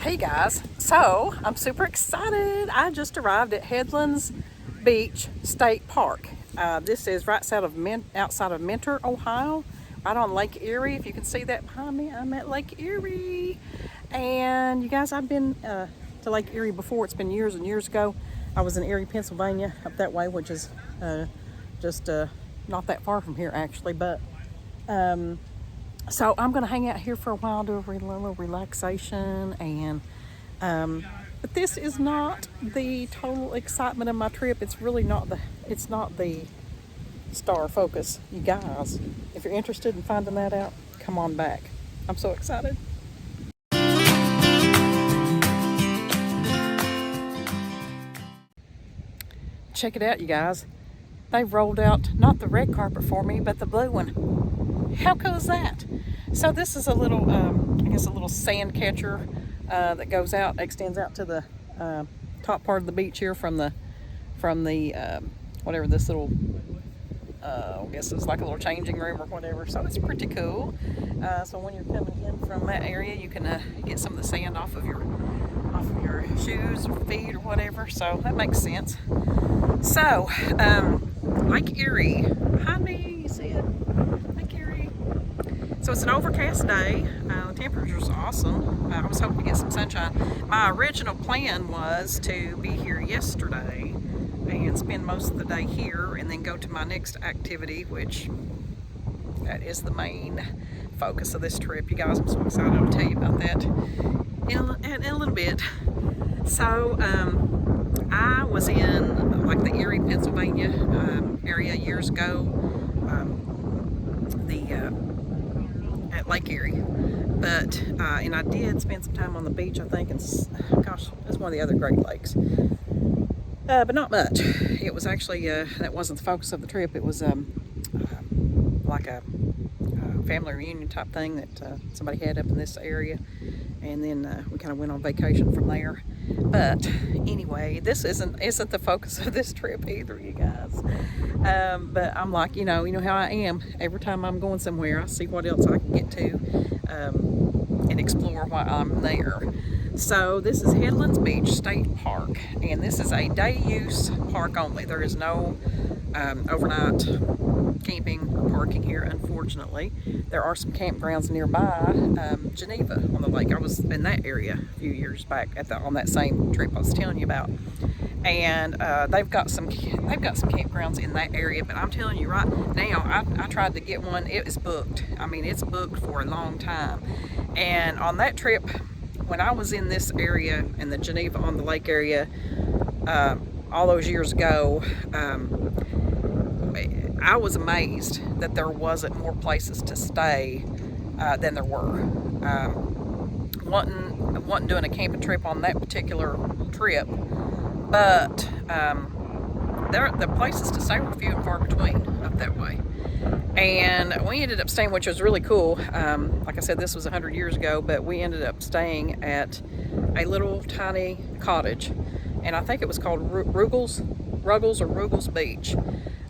Hey guys, so I'm super excited. I just arrived at Headlands Beach State Park. This is right outside of Mentor, Ohio, right on Lake Erie. If you can see that behind me, I'm at Lake Erie. And you guys, I've been to Lake Erie before. It's been years and years ago. I was in Erie, Pennsylvania, up that way, which is just not that far from here actually, but so I'm going to hang out here for a while, do a little relaxation, and but this is not the total excitement of my trip. It's really not the star focus, you guys. If you're interested in finding that out, come on back. I'm so excited. Check it out, you guys. They've rolled out not the red carpet for me, but the blue one. How cool is that? So this is a little, I guess a little sand catcher that goes out, extends out to the top part of the beach here from the whatever this little, I guess it's like a little changing room or whatever. So it's pretty cool. So when you're coming in from that area, you can get some of the sand off of your shoes or feet or whatever. So that makes sense. So Lake Erie, behind me, you see it? Lake Erie. So it's an overcast day. The temperature's awesome. I was hoping to get some sunshine. My original plan was to be here yesterday and spend most of the day here and then go to my next activity, which that is the main focus of this trip. You guys, I'm so excited. I'll tell you about that in a little bit. So I was in like the Erie, Pennsylvania area years ago, at Lake Erie, but and I did spend some time on the beach, I think, and gosh, it's one of the other Great Lakes, but not much. It was actually that wasn't the focus of the trip. It was like a family reunion type thing that somebody had up in this area, and then we kind of went on vacation from there. But anyway, this isn't the focus of this trip either, you guys. But I'm like, you know how I am. Every time I'm going somewhere, I see what else I can get to and explore while I'm there. So this is Headlands Beach State Park, and this is a day use park only. There is no overnight camping parking here, unfortunately. There are some campgrounds nearby, Geneva on the lake. I was in that area a few years back on that same trip I was telling you about, and they've got some campgrounds in that area. But I'm telling you right now, I tried to get one. It is booked. I mean, it's booked for a long time. And on that trip, when I was in this area in the Geneva on the lake area all those years ago, I was amazed that there wasn't more places to stay than there were. Wasn't doing a camping trip on that particular trip, but the places to stay were few and far between up that way. And we ended up staying, which was really cool. Like I said, this was 100 years ago, but we ended up staying at a little tiny cottage, and I think it was called Ruggles Beach.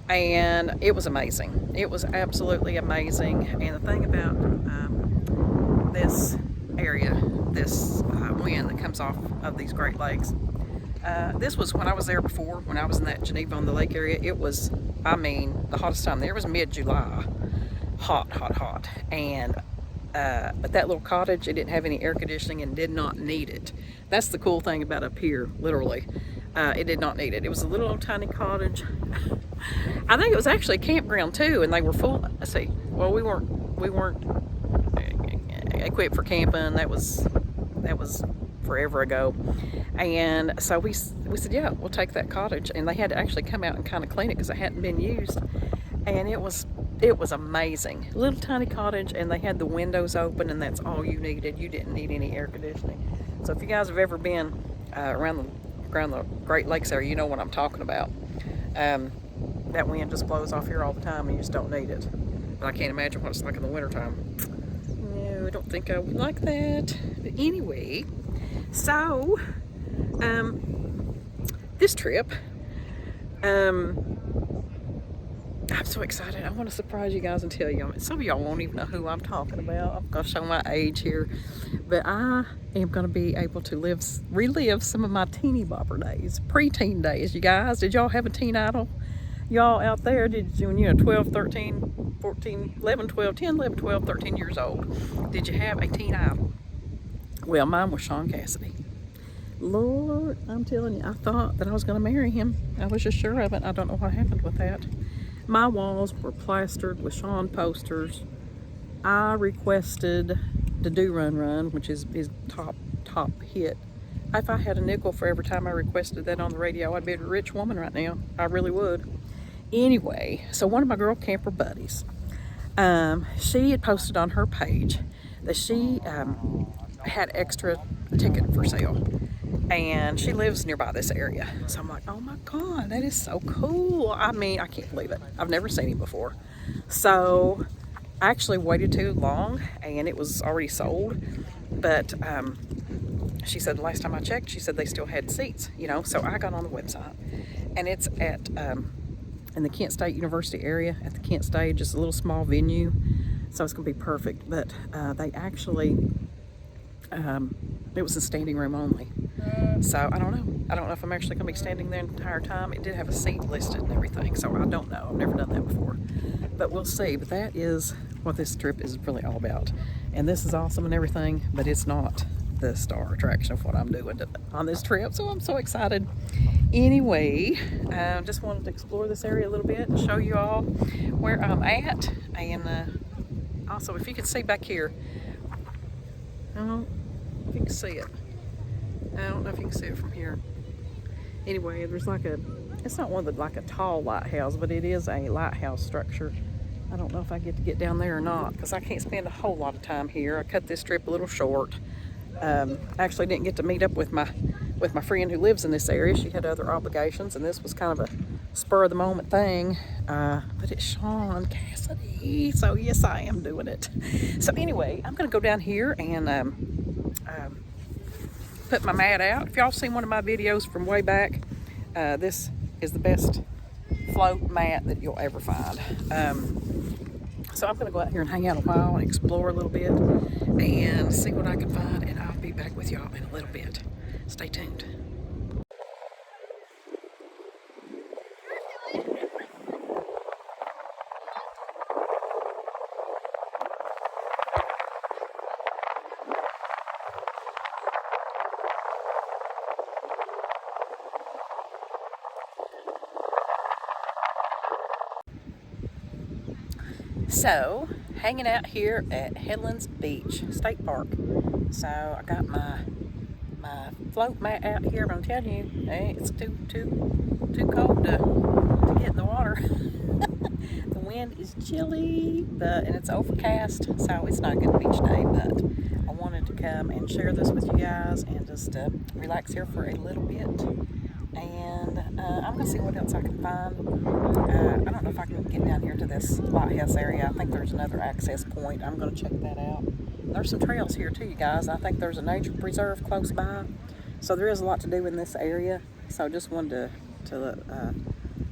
And it was amazing. It was absolutely amazing. And the thing about this area, this wind that comes off of these Great Lakes, this was when I was there before, when I was in that Geneva on the lake area. It was, I mean, the hottest time there was mid-July. Hot. And but that little cottage, it didn't have any air conditioning and did not need it. That's the cool thing about up here, literally. It did not need it. It was a little old tiny cottage. I think it was actually a campground too, and they were full. Let's see. Well, we weren't equipped for camping. That was forever ago. And so we said, yeah, we'll take that cottage. And they had to actually come out and kind of clean it because it hadn't been used. And it was amazing. Little tiny cottage, and they had the windows open, and that's all you needed. You didn't need any air conditioning. So if you guys have ever been around the Great Lakes area, you know what I'm talking about. That wind just blows off here all the time, and you just don't need it. But I can't imagine what it's like in the wintertime. No, I don't think I would like that. But anyway, so this trip, I'm so excited. I want to surprise you guys and tell you. Some of y'all won't even know who I'm talking about. I'm going to show my age here. But I am going to be able to relive some of my teeny bopper days, preteen days. You guys, did y'all have a teen idol? Y'all out there, did you, when you know, 12, 13, 14, 11, 12, 10, 11, 12, 13 years old, did you have a teen idol? Well, mine was Sean Cassidy. Lord, I'm telling you, I thought that I was going to marry him. I was just sure of it. I don't know what happened with that. My walls were plastered with Sean posters. I requested the Do Run Run, which is his top hit. If I had a nickel for every time I requested that on the radio, I'd be a rich woman right now. I really would. Anyway, so one of my girl camper buddies, she had posted on her page that she had extra ticket for sale. And she lives nearby this area. So I'm like, oh my God, that is so cool. I mean, I can't believe it. I've never seen him before. So I actually waited too long and it was already sold. But she said the last time I checked, she said they still had seats, you know. So I got on the website and it's at in the Kent State University area, at the Kent State, just a little small venue. So it's gonna be perfect. But they actually, it was a standing room only. So I don't know. I don't know if I'm actually going to be standing there the entire time. It did have a seat listed and everything, so I don't know. I've never done that before. But we'll see. But that is what this trip is really all about. And this is awesome and everything, but it's not the star attraction of what I'm doing on this trip. So I'm so excited. Anyway, just wanted to explore this area a little bit and show you all where I'm at. And also, if you can see back here, I don't know if you can see it. I don't know if you can see it from here. Anyway, there's like it's not one of the, like a tall lighthouse, but it is a lighthouse structure. I don't know if I get to get down there or not, because I can't spend a whole lot of time here. I cut this trip a little short. Actually didn't get to meet up with my friend who lives in this area. She had other obligations, and this was kind of a spur of the moment thing. But it's Sean Cassidy, so yes, I am doing it. So anyway, I'm gonna go down here and put my mat out. If y'all seen one of my videos from way back, this is the best float mat that you'll ever find. So I'm gonna go out here and hang out a while and explore a little bit and see what I can find, and I'll be back with y'all in a little bit. Stay tuned. So, hanging out here at Headlands Beach State Park. So I got my float mat out here, but I'm telling you, it's too cold to get in the water. The wind is chilly, and it's overcast, so it's not a good beach day. But I wanted to come and share this with you guys and just relax here for a little bit. And I'm gonna see what else I can find. I don't know if I can get down here to this lighthouse area. I think there's another access point. I'm gonna check that out. There's some trails here too, you guys. I think there's a nature preserve close by, so there is a lot to do in this area. So just wanted to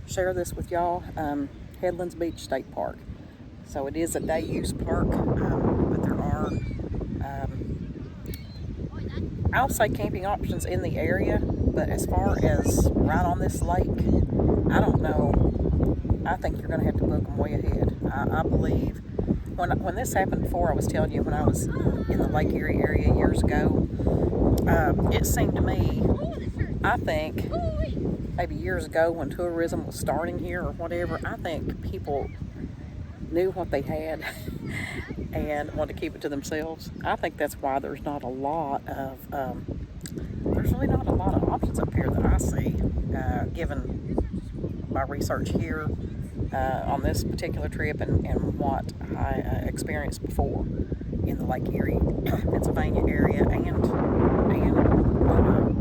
share this with y'all. Headlands Beach State Park. So it is a day use park, but there are I'll say camping options in the area, but as far as right on this lake, I don't know. I think you're going to have to book them way ahead. I believe when this happened before, I was telling you, when I was in the Lake Erie area years ago, it seemed to me, I think maybe years ago when tourism was starting here or whatever, I think people knew what they had and wanted to keep it to themselves. I think that's why there's not a lot of there's really not a lot of options up here that I see, given my research here on this particular trip and what I experienced before in the Lake Erie, Pennsylvania area, and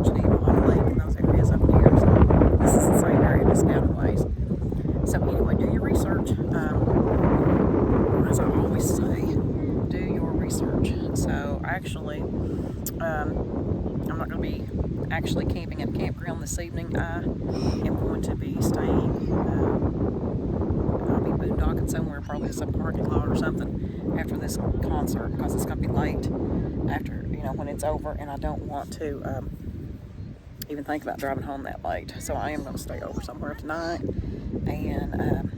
Geneva on the lake and those areas up here. So this is the same area, just down a ways. So anyway, do your research. As I always say, do your research. So actually, I'm not going to be actually camping at a campground this evening. I am going to be staying. I'll be boondocking somewhere, probably some parking lot or something after this concert, because it's going to be late after, you know, when it's over, and I don't want to even think about driving home that late. So I am going to stay over somewhere tonight, and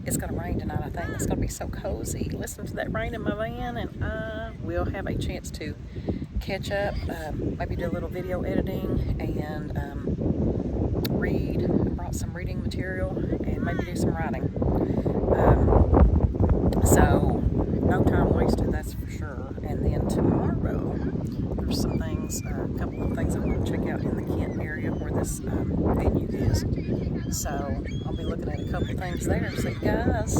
it's going to rain tonight, I think. It's going to be so cozy. Listen to that rain in my van, and I will have a chance to catch up, maybe do a little video editing, and read. I brought some reading material, and maybe do some writing. So no time wasted, that's for sure. And then tomorrow, there's some things, a couple of things I want to check out in the Kent area where this venue is. So I'll be looking at a couple of things there. So you guys,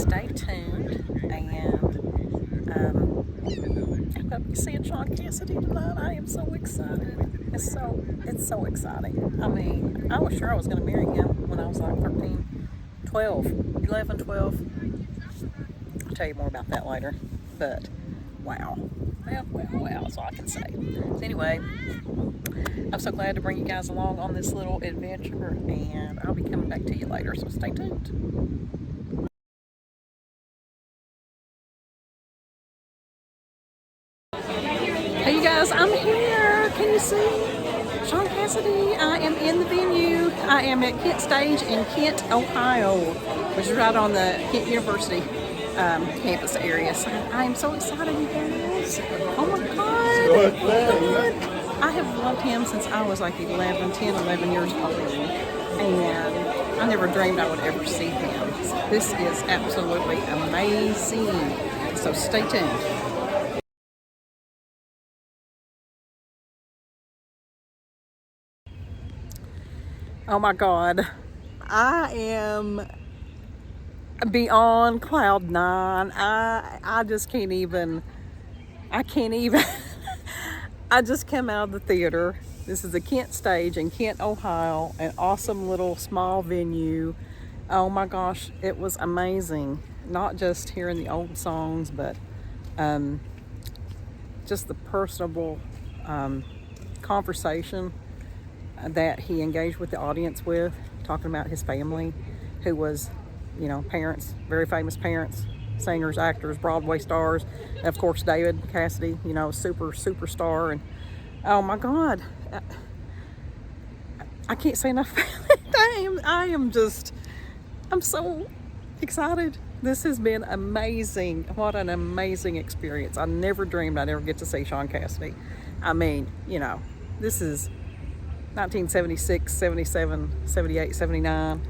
stay tuned, and I'm going to be seeing Sean Cassidy tonight. I am so excited. It's so exciting. I mean, I was sure I was going to marry him when I was like 13, 12, 11, 12. I'll tell you more about that later. But wow. Well, that's all I can say. So anyway, I'm so glad to bring you guys along on this little adventure, and I'll be coming back to you later, so stay tuned. Hey you guys, I'm here. Can you see? Sean Cassidy. I am in the venue. I am at Kent Stage in Kent, Ohio, which is right on the Kent University campus area. So I am so excited, you guys. Oh my God. Oh my God. I have loved him since I was like 10, 11 years old. And I never dreamed I would ever see him. This is absolutely amazing. So stay tuned. Oh my God, I am beyond cloud nine. I just can't even, I just came out of the theater. This is the Kent Stage in Kent, Ohio, an awesome little small venue. Oh my gosh, it was amazing. Not just hearing the old songs, but just the personable conversation that he engaged with the audience with, talking about his family, who was, you know, parents, very famous parents, singers, actors, Broadway stars, and of course David Cassidy, you know, superstar. And oh my God, I can't say enough about it. I'm so excited. This has been amazing. What an amazing experience. I never dreamed I'd ever get to see Sean Cassidy. I mean, you know, this is 1976, 77, 78, 79,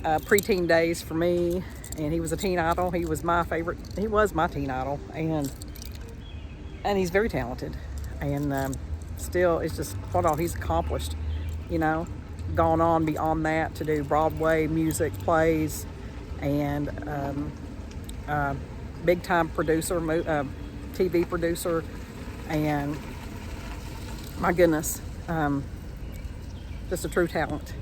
preteen days for me, and he was a teen idol. He was my favorite. He was my teen idol, and he's very talented, and still, it's just what all he's accomplished, you know, gone on beyond that to do Broadway music, plays, and big time producer, TV producer, and my goodness, just a true talent,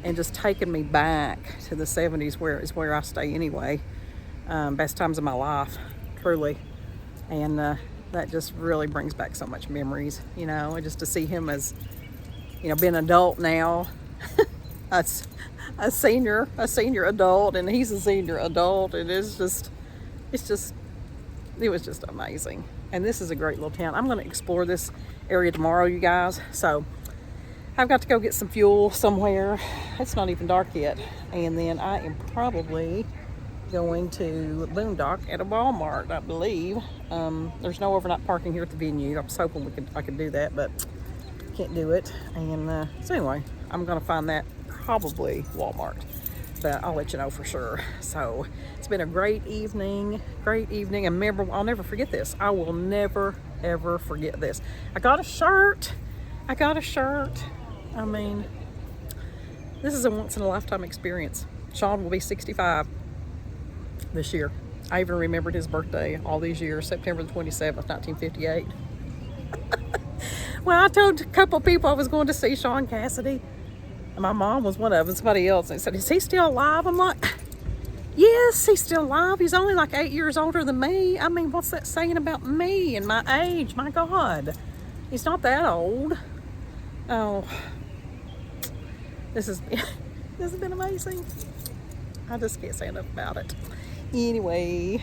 and just taking me back to the 70s, where I stay anyway. Best times of my life, truly. And that just really brings back so much memories, you know, and just to see him as, you know, being an adult now, a senior adult, and he's a senior adult, and it was just amazing. And this is a great little town. I'm going to explore this area tomorrow, you guys. So I've got to go get some fuel somewhere. It's not even dark yet. And then I am probably going to boondock at a Walmart, I believe. There's no overnight parking here at the venue. I was hoping I could do that, but can't do it. And so anyway, I'm going to find that probably Walmart, but I'll let you know for sure. So it's been a great evening, and memorable. I'll never forget this. I will never, ever forget this. I got a shirt. I mean, this is a once-in-a-lifetime experience. Sean will be 65 this year. I even remembered his birthday all these years, September the 27th, 1958. Well, I told a couple people I was going to see Sean Cassidy, and my mom was one of them, somebody else, and they said, "Is he still alive?" I'm like, yes, he's still alive. He's only like 8 years older than me. I mean, what's that saying about me and my age? My God, he's not that old. Oh, this has been amazing. I just can't say enough about it. Anyway,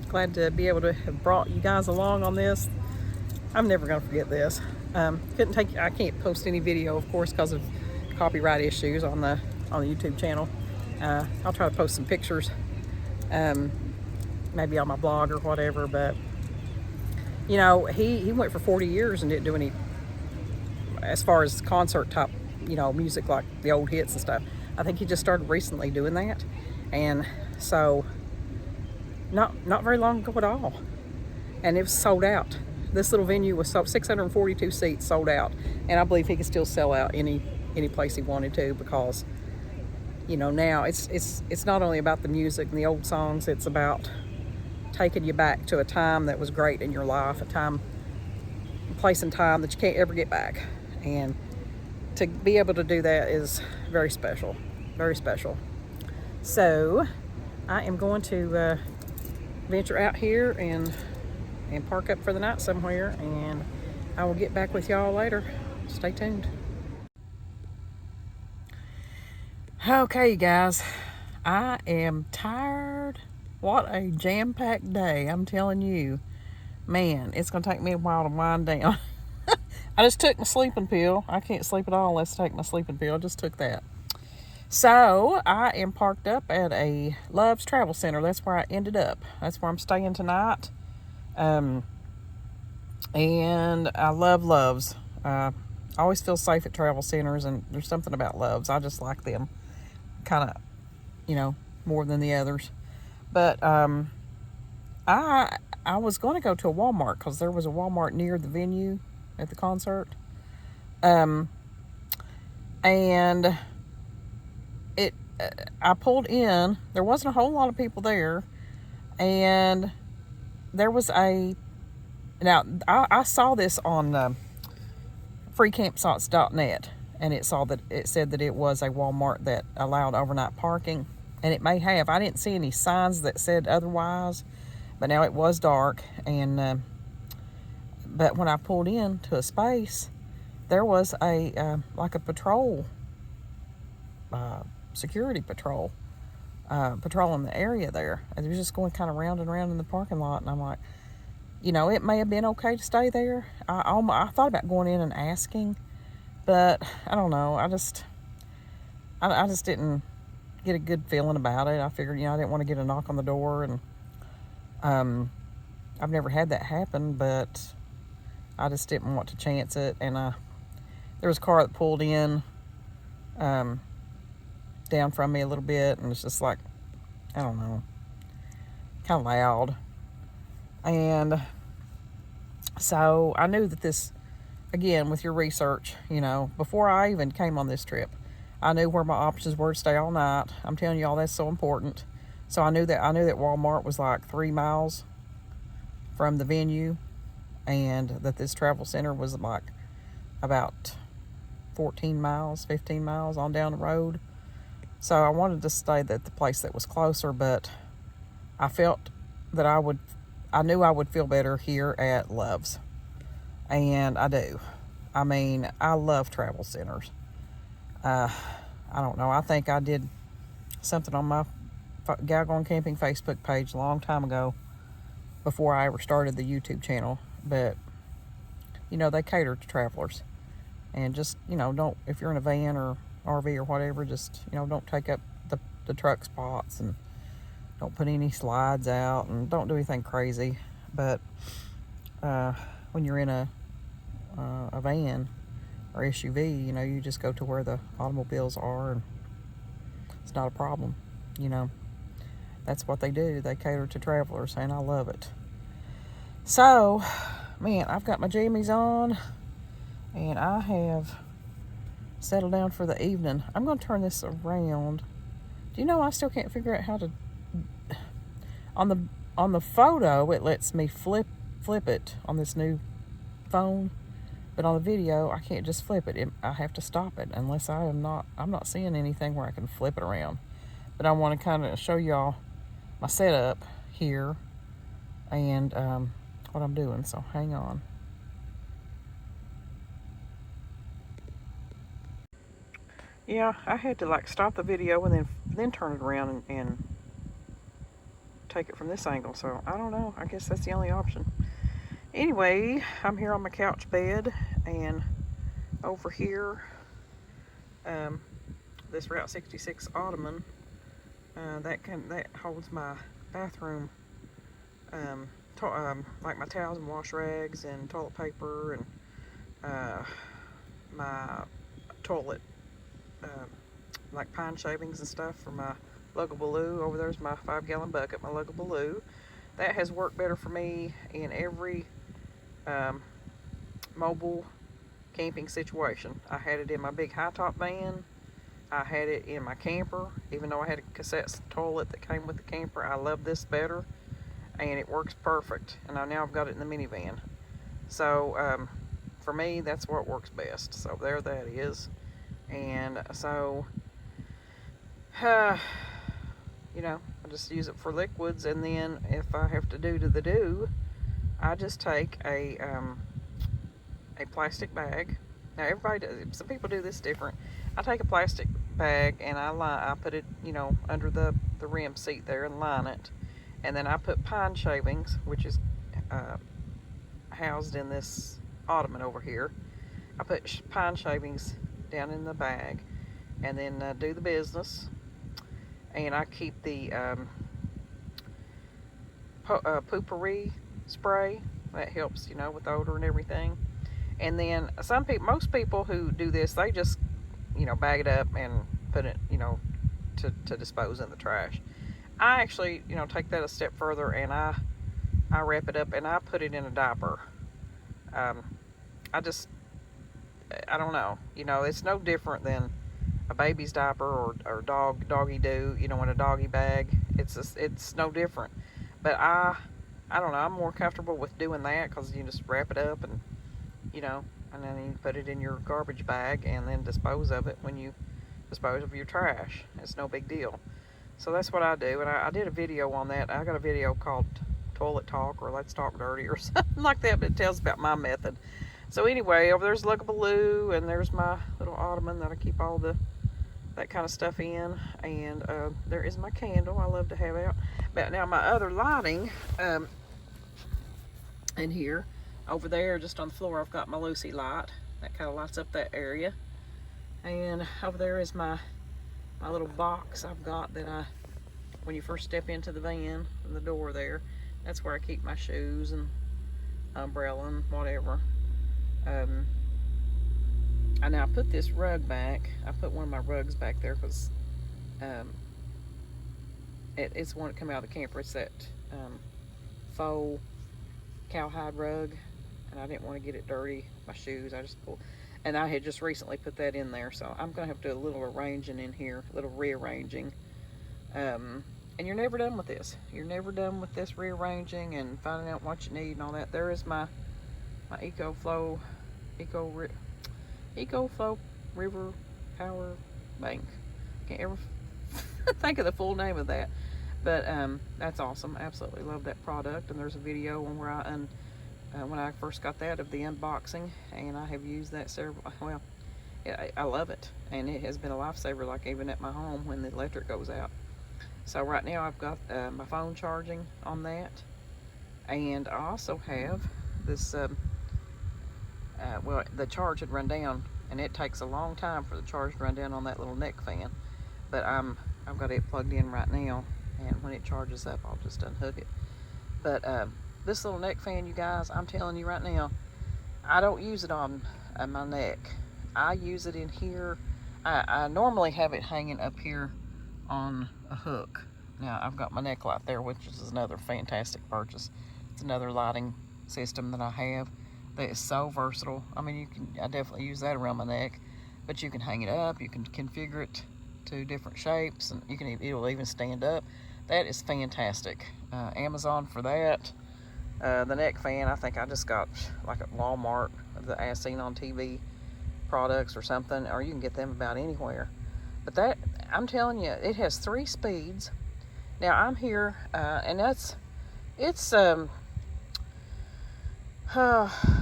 glad to be able to have brought you guys along on this. I'm never gonna forget this. I can't post any video, of course, because of copyright issues on the YouTube channel. I'll try to post some pictures, maybe on my blog or whatever. But you know, he went for 40 years and didn't do any, as far as concert type, you know, music like the old hits and stuff. I think he just started recently doing that, and so not very long ago at all, and it was sold out. This little venue was sold, 642 seats sold out, and I believe he could still sell out any place he wanted to, because you know, now it's not only about the music and the old songs, it's about taking you back to a time that was great in your life, a place and time that you can't ever get back. And to be able to do that is very special, very special. So I am going to venture out here and park up for the night somewhere, and I will get back with y'all later. Stay tuned. Okay, guys, I am tired. What a jam-packed day, I'm telling you. Man, it's gonna take me a while to wind down. I just took my sleeping pill. I can't sleep at all unless I take my sleeping pill. I just took that. So I am parked up at a Love's Travel Center. That's where I ended up. That's where I'm staying tonight. And I love Love's. I always feel safe at travel centers, and there's something about Love's. I just like them kind of, you know, more than the others. But I was going to go to a Walmart, because there was a Walmart near the venue at the concert. And I pulled in. There wasn't a whole lot of people there, and there was now I saw this on freecampsites.net, and it said that it was a Walmart that allowed overnight parking, and it may have. I didn't see any signs that said otherwise, but now it was dark, and but when I pulled in to a space, there was like a patrol, security patrol, patrolling the area there. And it was just going kind of round and round in the parking lot, and I'm like, you know, it may have been okay to stay there. I thought about going in and asking, but I don't know. I just didn't get a good feeling about it. I figured, you know, I didn't want to get a knock on the door, and I've never had that happen, but I just didn't want to chance it. And there was a car that pulled in down from me a little bit, and it's just like, I don't know, kind of loud. And so I knew that this, again, with your research, you know, before I even came on this trip, I knew where my options were to stay all night. I'm telling y'all, that's so important. So I knew that Walmart was like 3 miles from the venue, and that this travel center was like about 15 miles on down the road. So I wanted to stay at the place that was closer, but I felt that I knew I would feel better here at Love's. And I do. I mean, I love travel centers. I don't know. I think I did something on my Gal Gone Camping Facebook page a long time ago, before I ever started the YouTube channel. But, you know, they cater to travelers. And just, you know, don't, if you're in a van or RV or whatever, just, you know, don't take up the truck spots, and don't put any slides out, and don't do anything crazy. But when you're in a van or SUV, you know, you just go to where the automobiles are, and it's not a problem. You know, that's what they do. They cater to travelers, and I love it. So, man, I've got my jammies on, and I have settled down for the evening. I'm going to turn this around. Do you know I still can't figure out how to, on the photo it lets me flip it on this new phone, but on the video I can't just flip it. I have to stop it, unless I'm not seeing anything where I can flip it around. But I want to kind of show y'all my setup here, and what I'm doing, so hang on. Yeah, I had to like stop the video and then then turn it around and take it from this angle. So I don't know, I guess that's the only option. Anyway, I'm here on my couch bed, and over here, this Route 66 ottoman, that holds my bathroom, like my towels and wash rags and toilet paper, and my toilet, like pine shavings and stuff for my Luggabaloo. Over there's my 5-gallon bucket, my Luggabaloo. That has worked better for me in every mobile camping situation. I had it in my big high top van. I had it in my camper. Even though I had a cassette toilet that came with the camper, I love this better, and it works perfect. And now I've got it in the minivan. So for me, that's what works best. So there that is. And so you know, I just use it for liquids, and then if I have to do I just take a plastic bag. Now everybody does, some people do this different. I take a plastic bag and I put it, you know, under the rim seat there and line it, and then I put pine shavings, which is housed in this ottoman over here. I put pine shavings down in the bag, and then do the business. And I keep the poopery spray. That helps, you know, with odor and everything. And then most people who do this, they just, you know, bag it up and put it, you know, to dispose in the trash. I actually, you know, take that a step further, and I wrap it up and I put it in a diaper. I don't know, you know, it's no different than a baby's diaper or doggy do, you know, in a doggy bag. It's no different. But I don't know, I'm more comfortable with doing that, because you just wrap it up and, you know, and then you put it in your garbage bag and then dispose of it when you dispose of your trash. It's no big deal. So that's what I do, and I did a video on that. I got a video called Toilet Talk or Let's Talk Dirty or something like that, but it tells about my method. So anyway, over there's Luggabaloo, and there's my little ottoman that I keep all that kind of stuff in, and there is my candle I love to have out. But now my other lighting, in here, over there just on the floor, I've got my Lucy light that kind of lights up that area, and over there is my little box I've got that when you first step into the van from the door there, that's where I keep my shoes and umbrella and whatever. I now put this rug back. I put one of my rugs back there because it's one that come out of the camper. It's that faux cowhide rug, and I didn't want to get it dirty. My shoes, I just pulled, and I had just recently put that in there, so I'm gonna have to do a little arranging in here, a little rearranging. And you're never done with this. You're never done with this rearranging and finding out what you need and all that. There is my EcoFlow River Power Bank. Can't ever think of the full name of that, but that's awesome. Absolutely love that product. And there's a video on where when I first got that, of the unboxing, and I have used that several. Well, I love it, and it has been a lifesaver. Like even at my home when the electric goes out. So right now I've got my phone charging on that, and I also have this. Well, the charge had run down, and it takes a long time for the charge to run down on that little neck fan. But I've got it plugged in right now, and when it charges up, I'll just unhook it. But this little neck fan, you guys, I'm telling you right now, I don't use it on my neck. I use it in here. I normally have it hanging up here on a hook. Now I've got my neck light there, which is another fantastic purchase. It's another lighting system that I have that is so versatile. I mean, I definitely use that around my neck, but you can hang it up, you can configure it to different shapes, and it'll even stand up. That is fantastic. Amazon for that. The neck fan, I think I just got like at Walmart, the As Seen on TV products or something, or you can get them about anywhere. But that, I'm telling you, it has 3 speeds. Now I'm here, and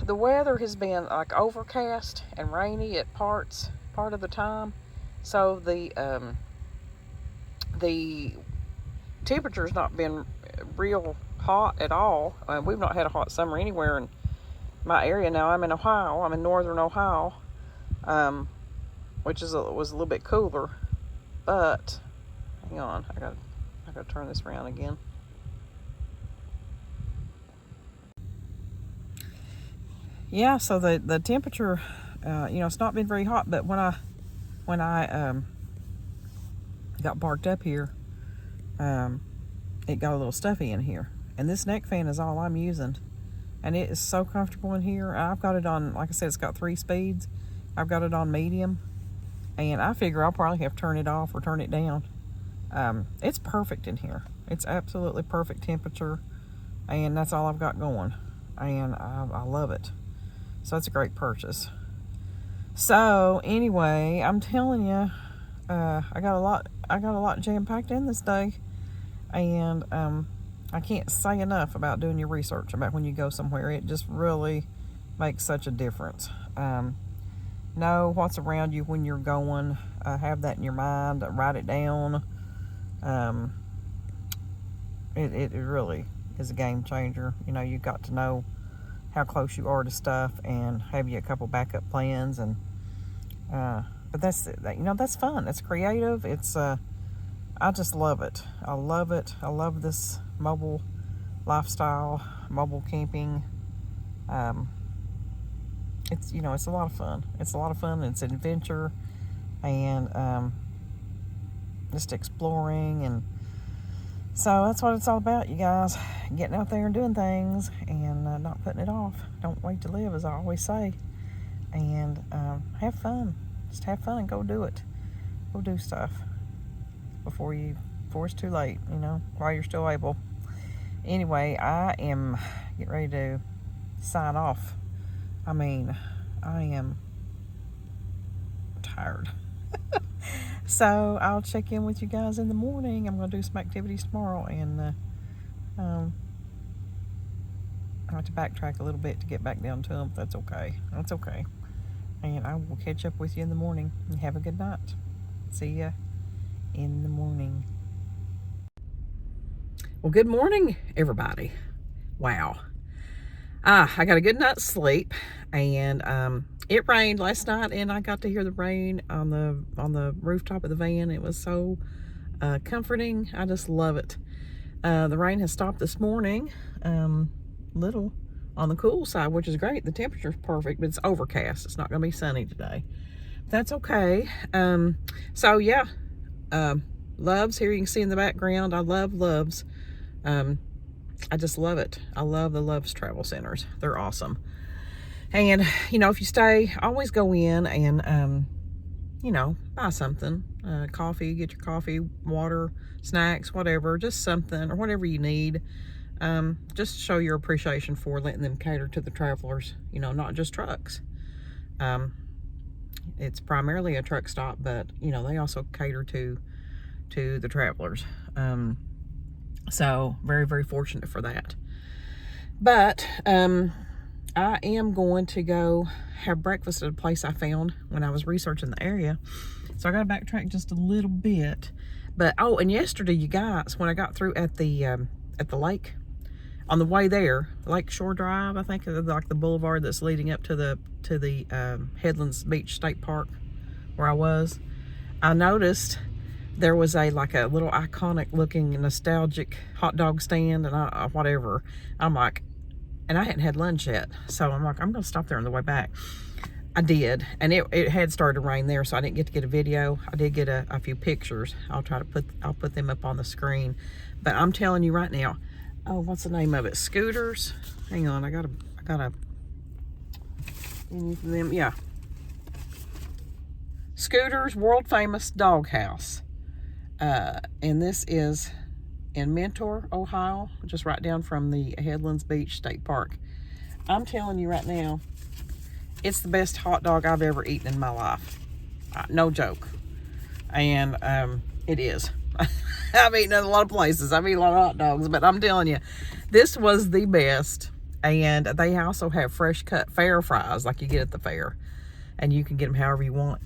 the weather has been like overcast and rainy at part of the time, so the the temperature's not been real hot at all. We've not had a hot summer anywhere in my area. Now I'm in Ohio. I'm in northern Ohio, which was a little bit cooler. But hang on, I gotta turn this around again. Yeah, so the temperature, it's not been very hot. But when I got parked up here, it got a little stuffy in here, and this neck fan is all I'm using, and it is so comfortable in here. I've got it on, like I said, it's got 3 speeds. I've got it on medium, and I figure I'll probably have to turn it off or turn it down. It's perfect in here. It's absolutely perfect temperature, and that's all I've got going, and I love it. So it's a great purchase. So anyway, I'm telling you, I got a lot jam-packed in this day, and I can't say enough about doing your research about when you go somewhere. It just really makes such a difference. Know what's around you when you're going. Have that in your mind. Write it down. It really is a game changer. You've got to know how close you are to stuff, and have you a couple backup plans. And but that's fun. It's creative. It's I just love it. I love it. I love this mobile lifestyle, mobile camping. It's it's a lot of fun. It's a lot of fun. It's an adventure, and just exploring, and so that's what it's all about, you guys. Getting out there and doing things, and not putting it off. Don't wait to live, as I always say. And have fun. Just have fun and go do it. Go do stuff before it's too late, while you're still able. Anyway, I am getting ready to sign off. I am tired. So I'll check in with you guys in the morning. I'm going to do some activities tomorrow, and I have to backtrack a little bit to get back down to them. That's okay. That's okay. And I will catch up with you in the morning. And have a good night. See ya in the morning. Well, good morning, everybody. Wow. I got a good night's sleep, and it rained last night, and I got to hear the rain on the rooftop of the van. It was so comforting. I just love it. The rain has stopped this morning, little on the cool side, which is great. The temperature's perfect, but it's overcast. It's not going to be sunny today. That's okay. So yeah, Loves, here you can see in the background. I love Loves. I just love it. I love the Loves Travel Centers. They're awesome. And, if you stay, always go in and, buy something. Coffee, get your coffee, water, snacks, whatever. Just something, or whatever you need. Just show your appreciation for letting them cater to the travelers, not just trucks. It's primarily a truck stop, but, they also cater to the travelers. So very, very fortunate for that. But I am going to go have breakfast at a place I found when I was researching the area. So I got to backtrack just a little bit. But and yesterday, you guys, when I got through at the lake, on the way there, Lake Shore Drive, I think, like the boulevard that's leading up to the Headlands Beach State Park, where I was, I noticed there was a little iconic looking nostalgic hot dog stand, and whatever. I'm like, and I hadn't had lunch yet, so I'm like, I'm gonna stop there on the way back. I did, and it had started to rain there, so I didn't get to get a video. I did get a few pictures. I'll put them up on the screen. But I'm telling you right now, what's the name of it? Scooters. Hang on, I gotta any of them, yeah. Scooters World Famous Doghouse. And this is in Mentor, Ohio, just right down from the Headlands Beach State Park. I'm telling you right now, it's the best hot dog I've ever eaten in my life. No joke. And it is. I've eaten at a lot of places. I've eaten a lot of hot dogs, but I'm telling you, this was the best. And they also have fresh cut fair fries like you get at the fair. And you can get them however you want,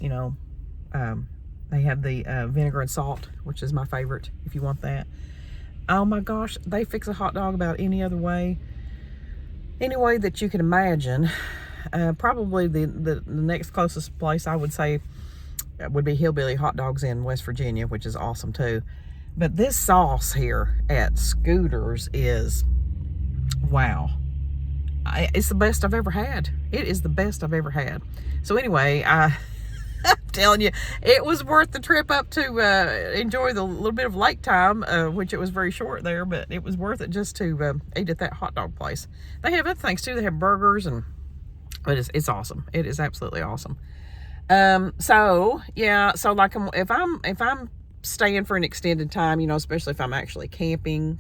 They have the vinegar and salt, which is my favorite if you want that. Oh my gosh, they fix a hot dog about any other way. Any way that you can imagine. Probably the next closest place I would say would be Hillbilly Hot Dogs in West Virginia, which is awesome too. But this sauce here at Scooters is, wow. It's the best I've ever had. It is the best I've ever had. So anyway, I'm telling you, it was worth the trip up to enjoy the little bit of lake time, which it was very short there, but it was worth it just to eat at that hot dog place. They have other things too. They have burgers, but it's awesome. It is absolutely awesome. So yeah, so like if I'm staying for an extended time, you know, especially if I'm actually camping,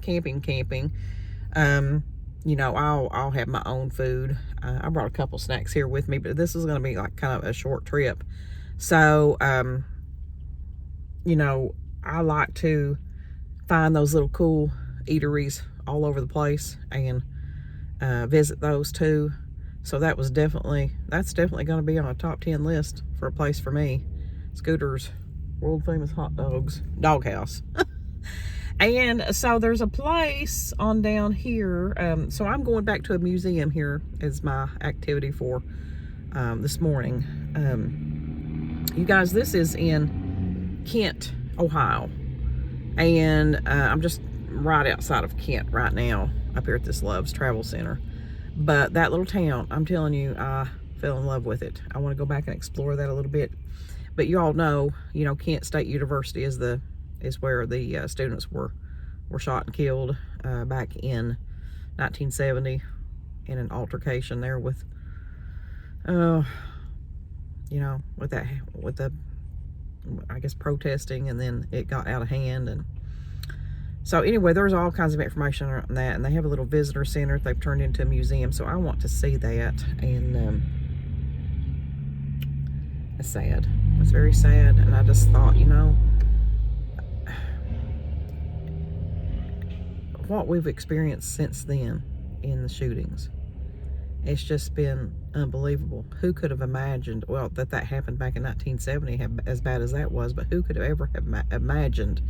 you know, I'll have my own food. I brought a couple snacks here with me, but this is going to be like kind of a short trip. So, you know, I like to find those little cool eateries all over the place and visit those too. So that's definitely going to be on a top 10 list for a place for me. Scooters, world famous hot dogs, doghouse. And so there's a place on down here. So I'm going back to a museum here as my activity for this morning. You guys, this is in Kent, Ohio. And I'm just right outside of Kent right now, up here at this Love's Travel Center. But that little town, I'm telling you, I fell in love with it. I want to go back and explore that a little bit. But you all know, you know, Kent State University is where the students were shot and killed back in 1970 in an altercation there with, you know, with the I guess protesting, and then it got out of hand. And so anyway, there's all kinds of information on that, and they have a little visitor center they've turned into a museum. So I want to see that, and it's sad. It's very sad, and I just thought, you know, what we've experienced since then in the shootings, it's just been unbelievable. Who could have imagined, well, that happened back in 1970, as bad as that was, but who could have ever have imagined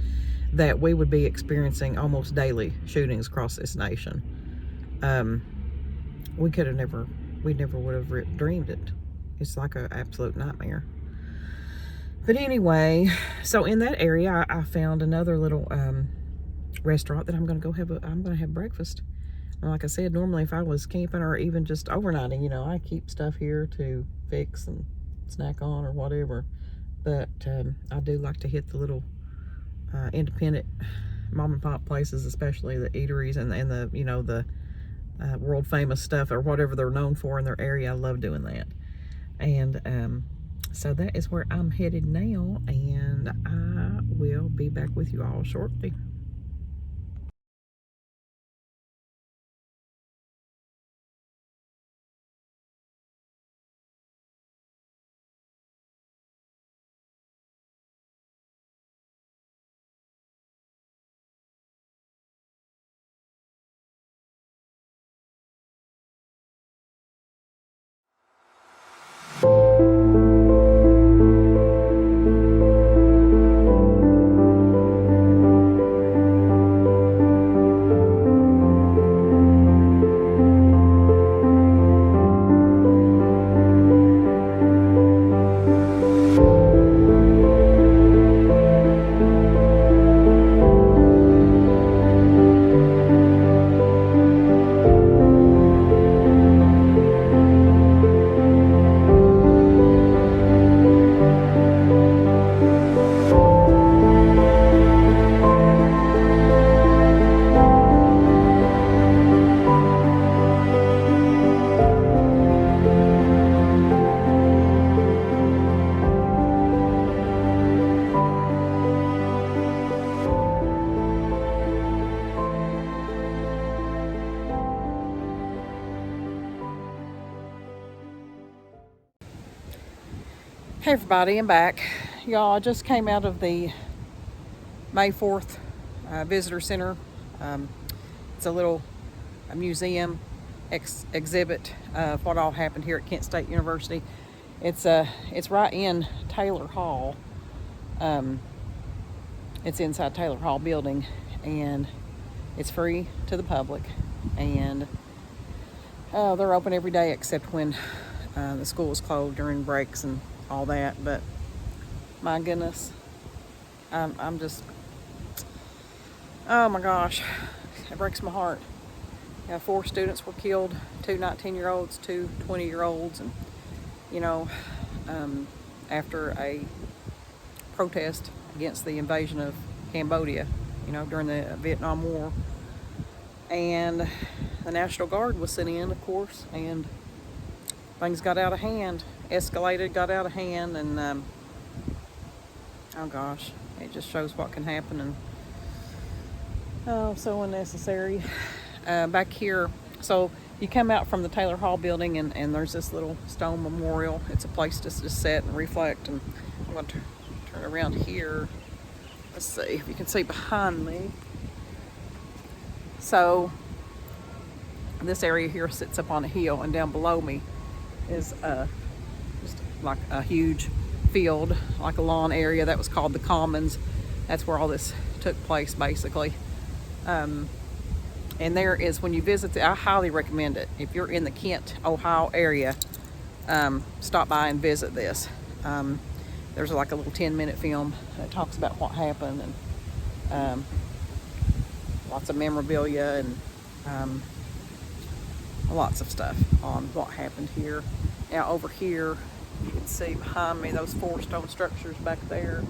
that we would be experiencing almost daily shootings across this nation? We never would have dreamed it. It's like an absolute nightmare. But anyway, so in that area, I found another little restaurant that I'm going to have breakfast. And like I said, normally if I was camping or even just overnighting, you know, I keep stuff here to fix and snack on or whatever. But I do like to hit the little independent mom and pop places, especially the eateries and the you know, the world famous stuff or whatever they're known for in their area. I love doing that. And so that is where I'm headed now, and I will be back with you all shortly. Hey everybody, I'm back. Y'all, I just came out of the May 4th Visitor Center. It's a little museum exhibit of what all happened here at Kent State University. It's right in Taylor Hall. It's inside Taylor Hall building, and it's free to the public, and they're open every day except when the school is closed during breaks and all that. But my goodness, I'm just, oh my gosh, it breaks my heart. 4 students were killed, 2 19-year-olds, 2 20-year-olds, and after a protest against the invasion of Cambodia, during the Vietnam War. And the National Guard was sent in, of course, and things got out of hand, got out of hand, and oh gosh, it just shows what can happen, and so unnecessary. Back here, so you come out from the Taylor Hall building, and there's this little stone memorial. It's a place to just sit and reflect, and I'm going to turn around here. Let's see if you can see behind me. So this area here sits up on a hill, and down below me is just like a huge field, like a lawn area that was called the Commons. That's where all this took place, basically. And there is, when you visit, I highly recommend it. If you're in the Kent, Ohio area, stop by and visit this. There's like a little 10-minute film that talks about what happened, and lots of memorabilia, and lots of stuff on what happened here. Now over here, you can see behind me those 4 stone structures back there.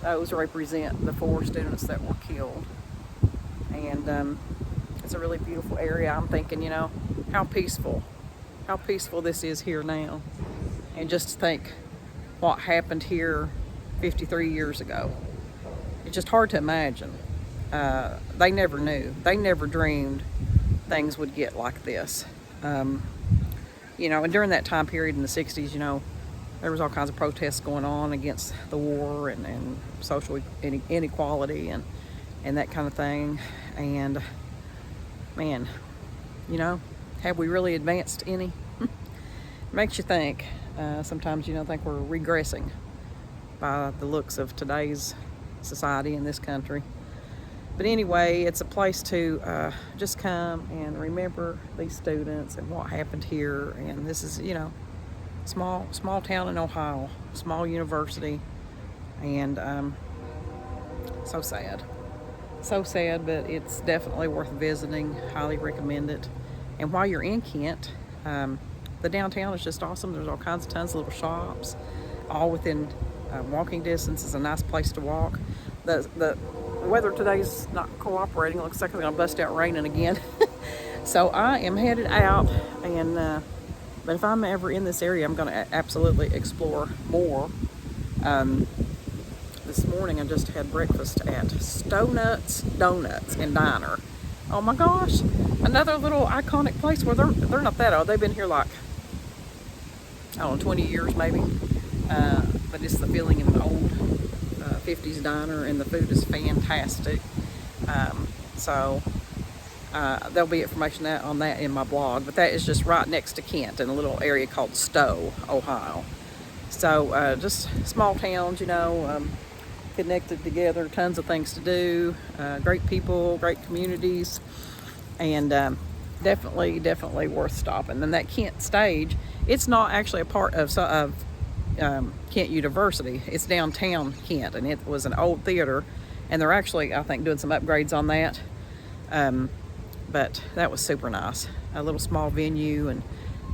Those represent the 4 students that were killed. And it's a really beautiful area. I'm thinking, how peaceful this is here now. And just to think what happened here 53 years ago. It's just hard to imagine. They never knew. They never dreamed things would get like this. And during that time period in the 60s, there was all kinds of protests going on against the war and social inequality and that kind of thing. And man, have we really advanced any? Makes you think. Sometimes, think we're regressing by the looks of today's society in this country. But anyway, it's a place to just come and remember these students and what happened here. And this is, small town in Ohio, small university, and so sad. So sad, but it's definitely worth visiting. Highly recommend it. And while you're in Kent, the downtown is just awesome. There's all kinds of tons of little shops, all within walking distance. It's a nice place to walk. The weather today's not cooperating. It looks like it's gonna bust out raining again. So I am headed out, and but if I'm ever in this area, I'm gonna absolutely explore more. This morning I just had breakfast at Stow Donuts and Diner. Oh my gosh, another little iconic place where they're not that old. They've been here like, I don't know, 20 years maybe. But it's the feeling of an old 50s diner, and the food is fantastic. So there'll be information on that in my blog, but that is just right next to Kent in a little area called Stow, Ohio. So just small towns, connected together, tons of things to do, great people, great communities, and definitely worth stopping. And that Kent stage, it's not actually a part of Kent University. It's downtown Kent, and it was an old theater, and they're actually, I think, doing some upgrades on that. But that was super nice. A little small venue and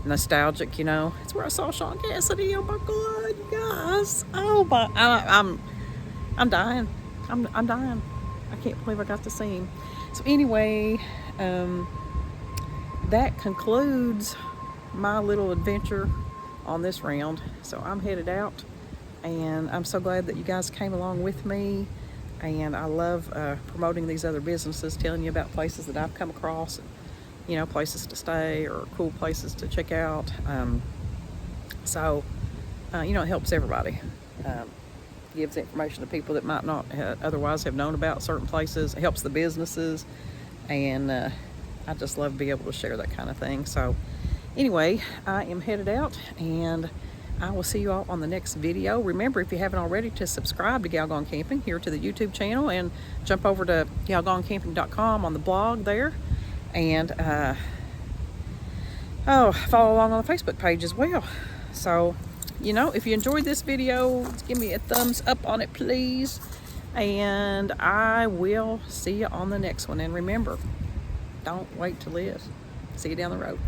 nostalgic, It's where I saw Sean Cassidy. Oh my God, you guys! Oh my, I'm dying. I'm dying. I can't believe I got to see him. So anyway, that concludes my little adventure on this round. So I'm headed out, and I'm so glad that you guys came along with me. And I love promoting these other businesses, telling you about places that I've come across, and, places to stay or cool places to check out. So it helps everybody. Gives information to people that might not otherwise have known about certain places. It helps the businesses, and I just love to be able to share that kind of thing. So anyway, I am headed out, and I will see you all on the next video. Remember, if you haven't already, to subscribe to Gal Gone Camping here to the YouTube channel, and jump over to galgonecamping.com on the blog there, and follow along on the Facebook page as well. So, you know, if you enjoyed this video, give me a thumbs up on it, please. And I will see you on the next one. And remember, don't wait to live. See you down the road.